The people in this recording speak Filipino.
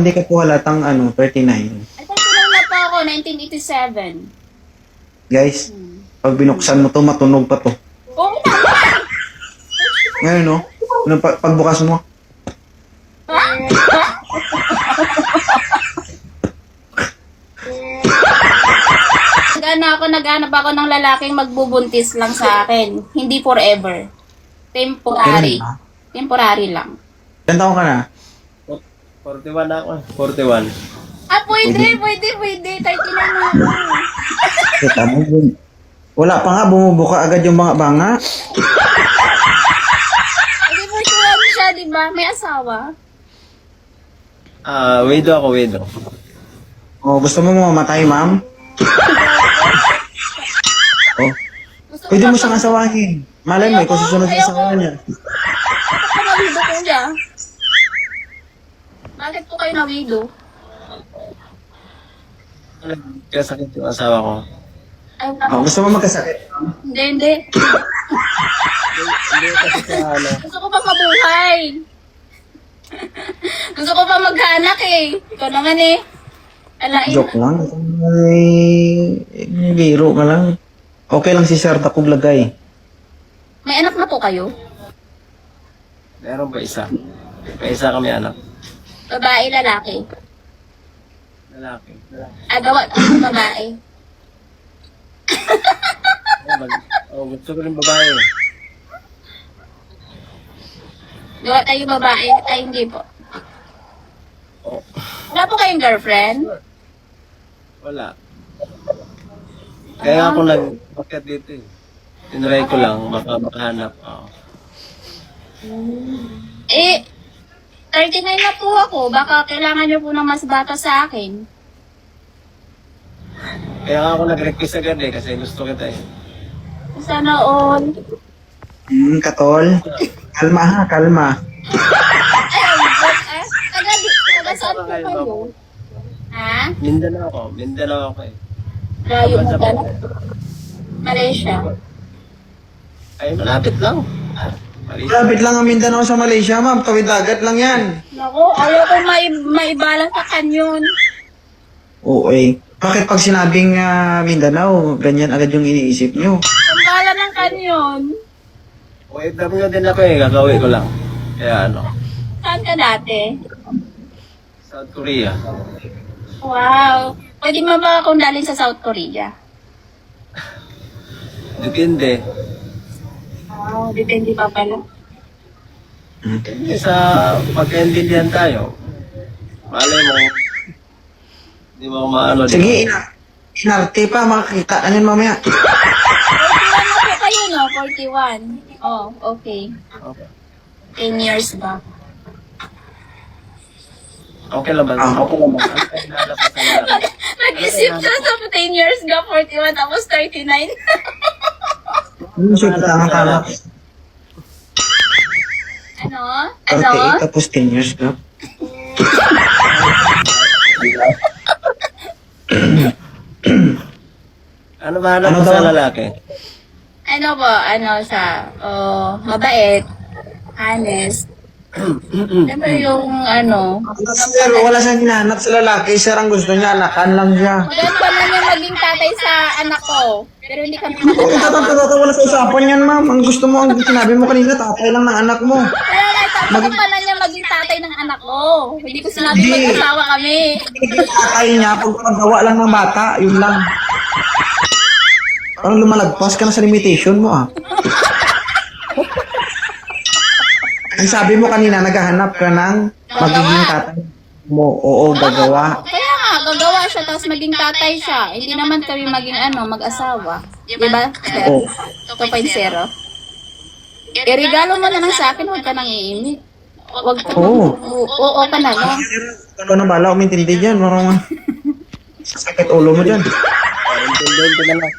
hindi ka po halatang 39. Ay, pagkulang na po ako, 1987. Guys, pag binuksan mo to, matunog pa to. Oo naman! Ngayon, no? Pagbukas mo, Naghanap ako ng lalaking magbubuntis lang sa akin. Hindi forever. Temporary. Ganun ba? Temporary lang. ilan taon ka na? 41 na ako. 41. Ah, pwede. 39 na ako. Kita mo, wala pa nga, bumubuka agad yung banga-banga. Hindi po siya, di ba? May asawa. Widow ako, widow. Oh, gusto mo mamatay, ma'am? Oh, Gusto pwede mo siyang asawahin. Malay mo, ikaw susunod sa asawa niya. Bakit po nawido ko siya? Bakit po kayo nawido? Kasakit yung asawa ko. Ay, Oh, gusto mo magkasakit? hindi. Hindi kasi sa Gusto ko pa mabuhay. Gusto ko pa magkaanak eh. Ikaw naman eh. Alain. Joke lang. Ay, biro ka lang. Okay lang si Sir Takog lagay. May anak na po kayo? meron pa isa. May isa kami anak. Babae, lalaki. Lalaki. Agawa ng babae. Gusto ko rin babae. Gawa tayo babae. Ay, hindi po. Wala po kayong girlfriend? Wala. Kaya ako nag-bakit dito eh. Tinry ko lang, baka makahanap. Eh, 39 na po ako. Baka kailangan niyo po ng mas bata sa akin. Kaya ako nag-request agad eh, kasi gusto kita eh. Sana all. Katol. Kalma ha, kalma. Ay, taga saan po kayo? Ha? Mindanao ako eh. Layo mo ba? Malaysia. Ay, malapit lang. Malaysia. Malapit lang ang Mindanao sa Malaysia, ma'am. Tawid dagat lang yan. Naku, ayaw ko maibala sa kanyon. Oo eh. Bakit pag sinabing Mindanao, ganyan agad yung iniisip nyo? Ang bala ng kanyon. OFW din ako eh, kakauwi ko lang. Kaya Saan ka dati? South Korea. Wow. Pwede mo ba akong dalhin sa South Korea? Depende. Wow, depende pa pala. Depende sa pagkaintindihan tayo. Malay mo, hindi mo maano. Sige, inarte pa, makakita. Ano yun mamaya? 41 na po kayo, no? 41. Oh, okay. Okay. 10 years ba? Okay lang ba? Okay lang ba? Nag-isip siya sa 10 years ga, 41, tapos 39. Ano siya tama-tama? Ano? 48 tapos 10 years ka. Ano ba hanap Ano mo sa daw? lalaki? Ano po, mabait, honest. Siyempre yung Pero wala siyang hinahanap sa lalaki. Sir, ang gusto niya, anakan lang siya. maganda na niya maging tatay sa anak ko. Pero hindi kami Oo, magkasama. wala sa usapan yan, ma'am. Ang gusto mo, ang sinabi mo kanina, tatay lang ng anak mo. Kaya nagtatapos pa na niya maging tatay ng anak ko. Hindi ko sinabi mag-asawa kami. Tatay niya, pagpagawa lang ng bata, yun lang. Parang lumalagpas ka na sa limitation mo, ah. Ang sabi mo kanina, naghahanap ka ng magiging tatay mo. Oo, gagawa. Kaya nga, gagawa siya tapos maging tatay siya. Hindi naman kami maging mag-asawa. Diba? Oo. 2.0. Irigalo mo na lang sa akin, huwag ka nang iimik. Huwag ka. Oo. Oo ka na lang. Ano na bala, umintindi dyan. Marang sakit ulo mo dyan. Intindihan ko na lang.